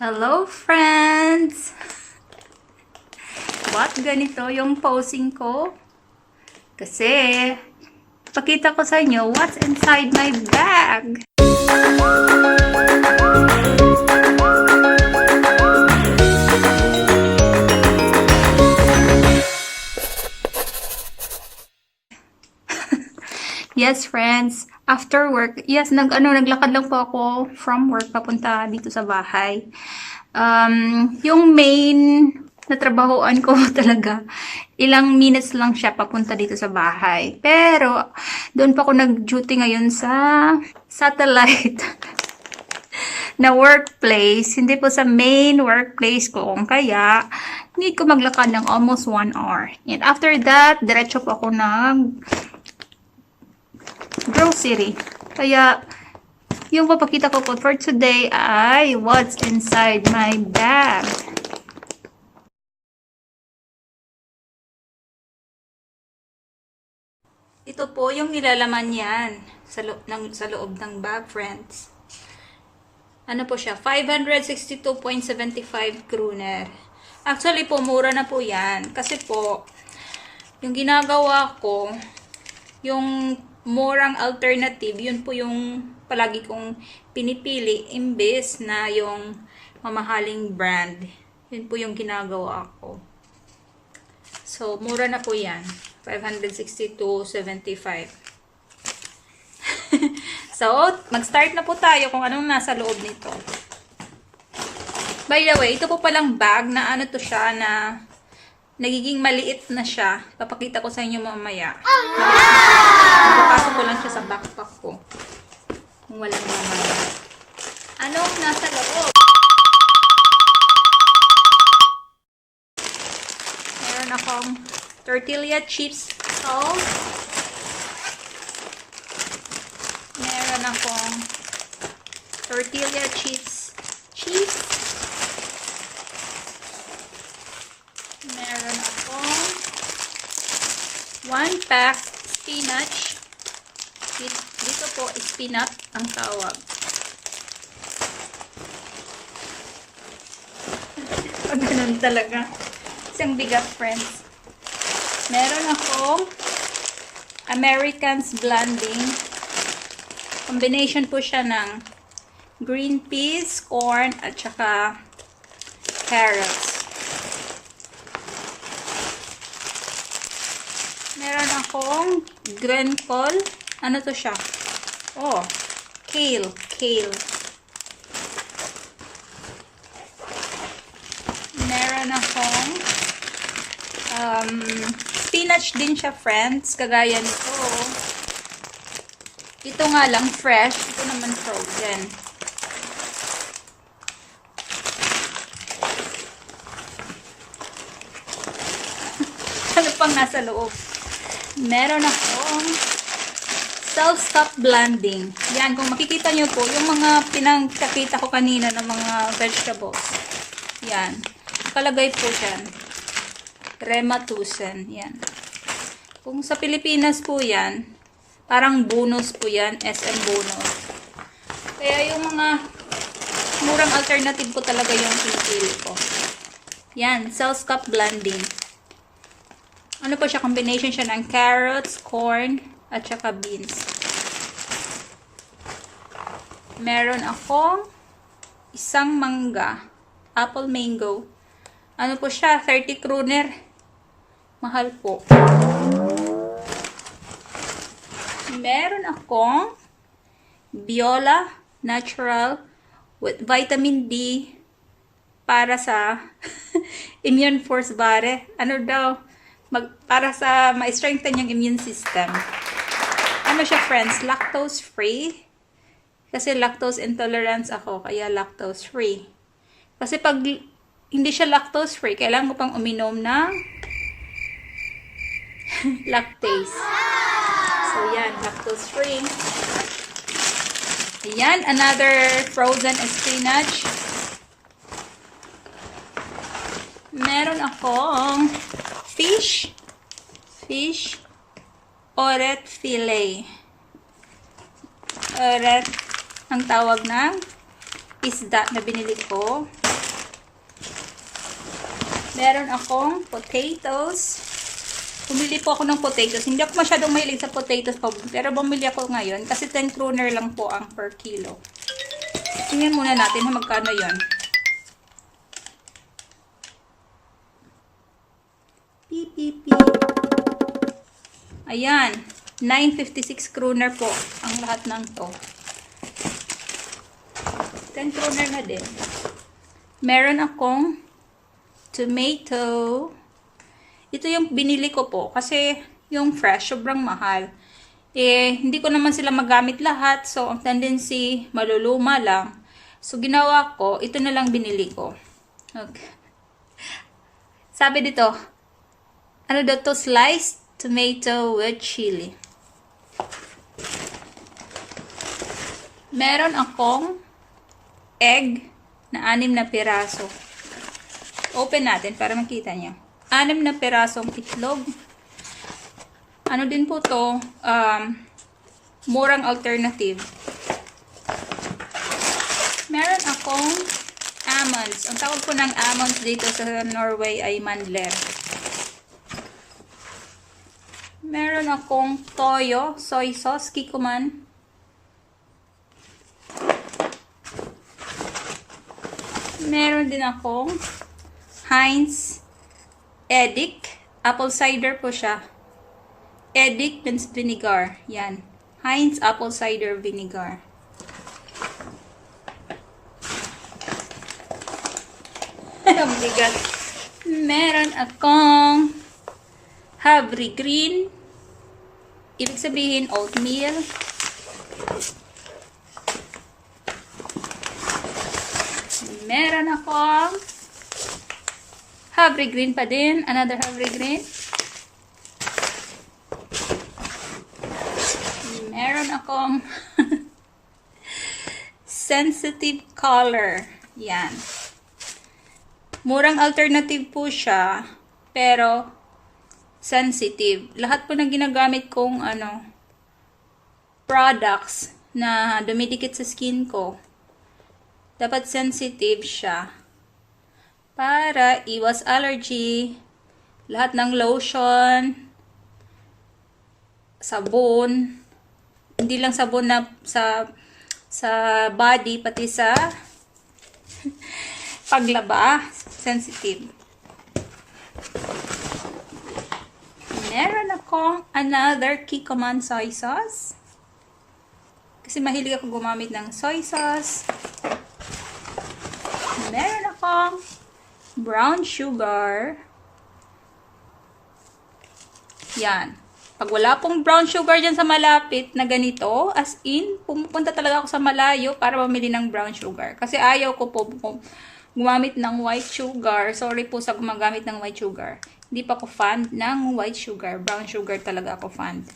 Hello, friends! What ganito yung posing ko? Kasi, pakita ko sa inyo what's inside my bag. Yes, friends. After work, yes, naglakad lang po ako from work papunta dito sa bahay. Yung main na trabahoan ko talaga, ilang minutes lang siya papunta dito sa bahay. Pero, doon pa ako nag-duty ngayon sa satellite na workplace. Hindi po sa main workplace ko. Kaya, need ko maglakad ng almost 1 hour. And after that, diretso po ako grocery. Kaya, yung papakita ko po for today ay what's inside my bag. Ito po yung nilalaman yan sa loob ng bag, friends. Ano po siya? 562.75 kroner. Actually po, mura na po yan. Kasi po, yung ginagawa ko, yung murang alternative, yun po yung palagi kong pinipili imbes na yung mamahaling brand. Yun po yung ginagawa ko. So, mura na po yan. 562.75. So, mag-start na po tayo kung anong nasa loob nito. By the way, ito po palang bag na ano to siya na nagiging maliit na siya. Papakita ko sa inyo mamaya. Papasok ko lang siya sa backpack ko. Kung walang mamaya. Anong nasa loob? Meron akong tortilla chips salt. Meron akong tortilla chips cheese. Meron akong 1 pack spinach. Dito po, spinach ang tawag. Ganun talaga. Isang bigat, friends. Meron akong American's blending. Combination po siya ng green peas, corn, at saka carrots. Meron akong green col. Ano to siya? Oh, kale. Meron akong spinach din siya, friends. Kagaya nito. Ito nga lang fresh. Ito naman frozen. Ano pang nasa loob? Meron akong self-stop blending. Yan, kung makikita nyo po, yung mga pinagkakita ko kanina ng mga vegetables. Yan. Nakalagay po dyan. Rematusen. Yan. Kung sa Pilipinas po yan, parang bonus po yan. SM bonus. Kaya yung mga murang alternative po talaga yung pinipili ko. Yan. Self-stop blending. Ano po siya? Combination siya ng carrots, corn, at saka beans. Meron akong isang mangga. Apple mango. Ano po siya? 30 kroner. Mahal po. Meron akong Biola Natural with vitamin D para sa immune force bare. Ano daw? Para sa ma-strengthen yung immune system. Ano siya, friends? Lactose free. Kasi lactose intolerance ako, kaya lactose free. Kasi pag hindi siya lactose free, kailangan ko pang uminom ng lactase. So, yan, lactose free. Ayan, another frozen spinach. Meron akong fish oret fillet. Oret ang tawag ng isda na binili ko. Meron akong potatoes. Bumili po ako ng potatoes. Hindi ako masyadong mahilig sa potatoes pa, pero bumili ako ngayon kasi 10 kroner lang po ang per kilo. Tingnan muna natin kung magkano yon. PPP. Ayan. 9.56 kroner po ang lahat ng to. 10 kroner na din. Meron akong tomato. Ito yung binili ko po kasi yung fresh sobrang mahal. Hindi ko naman sila magamit lahat, so ang tendency maluluma lang. So ginawa ko, ito na lang binili ko. Okay. Sabi dito, ano daw to? Sliced tomato with chili. Meron akong egg na 6 na piraso. Open natin para makita niyo. 6 na pirasong itlog. Ano din po to? Murang alternative. Meron akong almonds. Ang tawag po ng almonds dito sa Norway ay mandler. Meron akong toyo, soy sauce, kikuman. Meron din akong Heinz Edic. Apple cider po siya. Edic means vinegar. Yan. Heinz apple cider vinegar. Ang bigat. Meron akong Havre green. Ibig sabihin oatmeal. Meron akong Havre green pa din. Another Havre green. Meron akong sensitive color. Yan. Murang alternative po siya, pero sensitive. Lahat po ng ginagamit kong products na dumidikit sa skin ko, dapat sensitive siya. Para iwas allergy, lahat ng lotion, sabon, hindi lang sabon na sa body, pati sa paglaba, sensitive. Meron akong another kikuman soy sauce. Kasi mahilig ako gumamit ng soy sauce. Meron akong brown sugar. Yan. Pag wala pong brown sugar dyan sa malapit na ganito, as in, pumupunta talaga ako sa malayo para mamili ng brown sugar. Kasi ayaw ko po gumamit ng white sugar. Sorry po sa gumagamit ng white sugar. Hindi pa ako fan ng white sugar. Brown sugar talaga ako fan.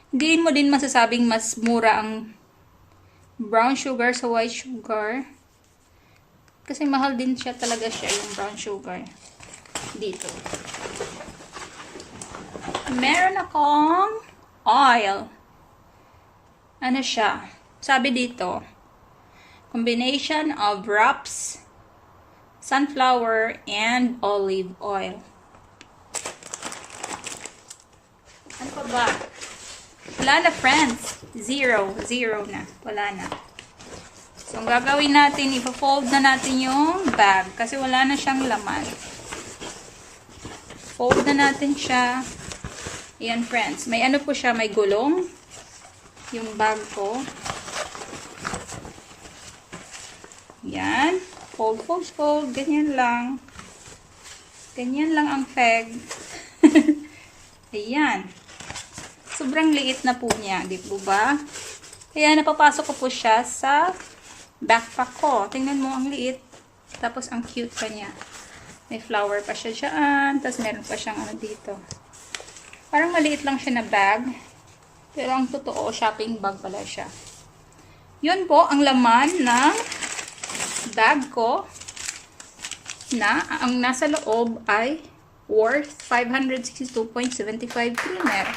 Hindi mo din masasabing mas mura ang brown sugar sa white sugar. Kasi mahal din siya talaga yung brown sugar. Dito. Meron akong oil. Ano siya? Sabi dito, combination of raps, sunflower, and olive oil. Ano pa ba? Wala na, friends. Zero na. Wala na. So, ang gagawin natin, ipo-fold na natin yung bag kasi wala na siyang laman. Fold na natin siya. Ayan, friends. May ano po siya, may gulong. Yung bag ko. Ayan. Fold, fold, fold. Ganyan lang. Ganyan lang ang peg. Ayan. Sobrang liit na po niya. Di po ba? Kaya napapasok ko po siya sa backpack ko. Tingnan mo, ang liit. Tapos, ang cute pa niya. May flower pa siya dyan. Tapos, meron pa siyang ano dito. Parang maliit lang siya na bag. Pero, ang totoo, shopping bag pala siya. Yun po, ang laman ng bag ko na ang nasa loob ay worth 562.75 kroner.